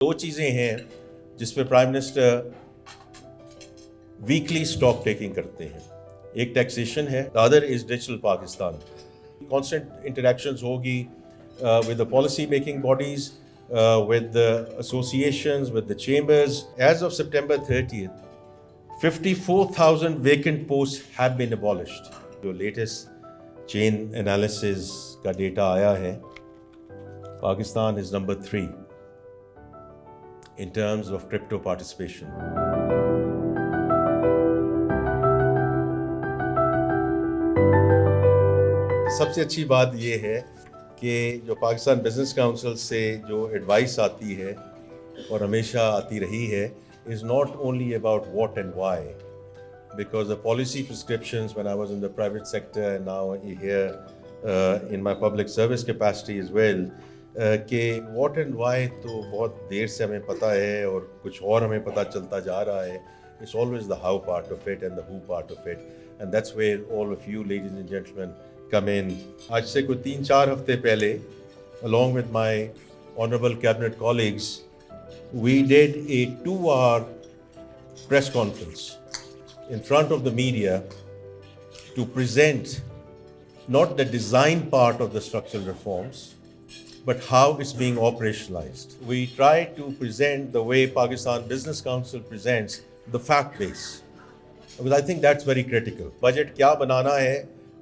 दो चीज़ें हैं जिस पे prime minister weekly stock taking करते हैं। एक टैक्सेशन है, the other is digital Pakistan. Constant interactions होगी with the policy making bodies, with the associations, with the chambers. As of September 30th, 54,000 vacant posts have been abolished. जो latest chain analysis का data आया है, Pakistan is number 3 in terms of crypto participation. सबसे अच्छी बात ये है कि जो पाकिस्तान बिजनेस काउंसिल से जो एडवाइस आती है और हमेशा आती रही है is not only about what and why, because the policy prescriptions when I was in the private sector and now here in my public service capacity as well, कि what and why तो बहुत देर से हमें पता है और कुछ और हमें पता चलता जा रहा है. It's always the how part of it and the who part of it, and that's where all of you ladies and gentlemen come in. आज से कोई 3-4 हफ्ते पहले, along with my honorable cabinet colleagues, we did a 2-hour press conference in front of the media to present not the design part of the structural reforms, but how it's being operationalized. We try to present the way Pakistan Business Council presents the fact base, because I think that's very critical. Budget क्या बनाना है,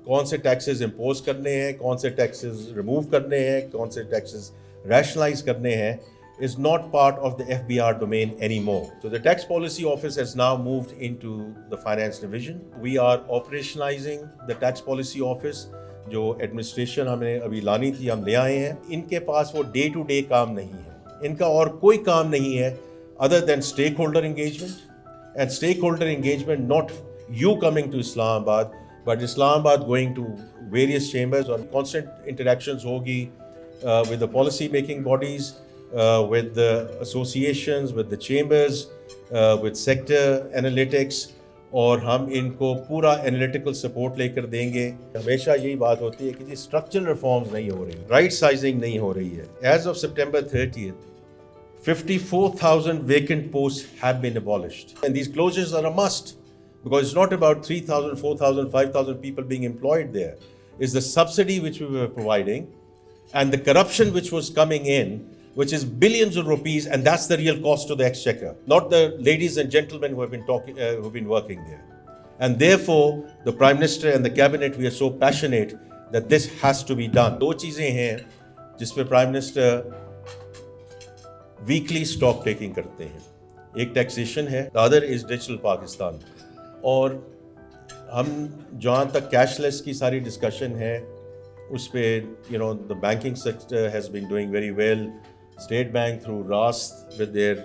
कौन से taxes impose करने हैं, कौन से taxes remove करने हैं, कौन से टैक्सेस रैशनलाइज करने हैं, is not part of the FBR domain anymore. So the Tax Policy Office has now moved into the Finance Division. We are operationalizing the Tax Policy Office. जो administration हमें अभी लानी थी, हम ले आए हैं. इनके पास वो डे टू डे काम नहीं है, इनका और कोई काम नहीं है other than stakeholder engagement, and stakeholder engagement not you coming to Islamabad, but Islamabad going to various chambers, or constant interactions hogi with the policy making bodies, with the associations, with the chambers, with sector analytics, और हम इनको पूरा analytical support लेकर देंगे. हमेशा यही बात होती है कि जी स्ट्रक्चरल रिफॉर्म्स नहीं हो रही, राइट साइजिंग नहीं हो रही है. As of September 30th, 54,000 vacant posts have been abolished, and these closures are a must, because it's not about 3,000, 4,000, 5,000 people being employed there. It's the subsidy which we were providing and the corruption which was coming in, which is billions of rupees, and that's the real cost to the exchequer, not the ladies and gentlemen who have been working there. And therefore, the Prime Minister and the Cabinet, we are so passionate that this has to be done. दो चीज़ें हैं जिस पे Prime Minister weekly stock taking करते हैं. एक taxation है, the other is digital Pakistan. और हम जहाँ तक कैशलेस की सारी डिस्कशन है उस पर the banking sector has been doing very well. State Bank through रास्त with their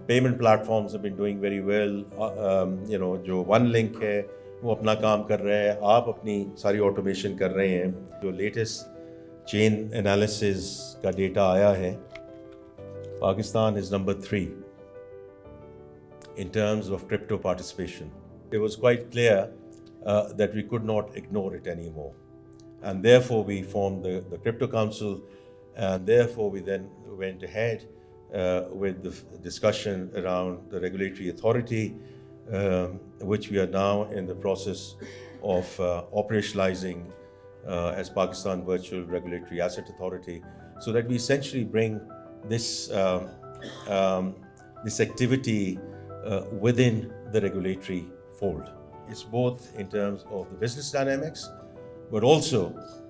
payment platforms have been doing very well. जो वन लिंक है वो अपना काम कर रहे हैं, आप अपनी सारी ऑटोमेशन कर रहे हैं. जो लेटेस्ट चेन एनालिसिस का डेटा आया है, Pakistan is number 3 in terms of crypto participation. It was quite clear that we could not ignore it anymore. And therefore we formed the Crypto Council, and therefore we then went ahead with the discussion around the regulatory authority, which we are now in the process of operationalizing as Pakistan Virtual Regulatory Asset Authority, so that we essentially bring this activity within the regulatory fold. It's both in terms of the business dynamics, but also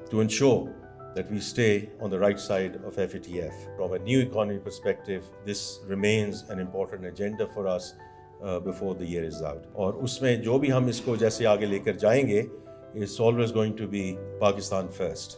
to ensure that we stay on the right side of FATF. From a new economy perspective, this remains an important agenda for us before the year is out. और उसमें जो भी हम इसको जैसे आगे लेकर जाएंगे, it's always going to be Pakistan first.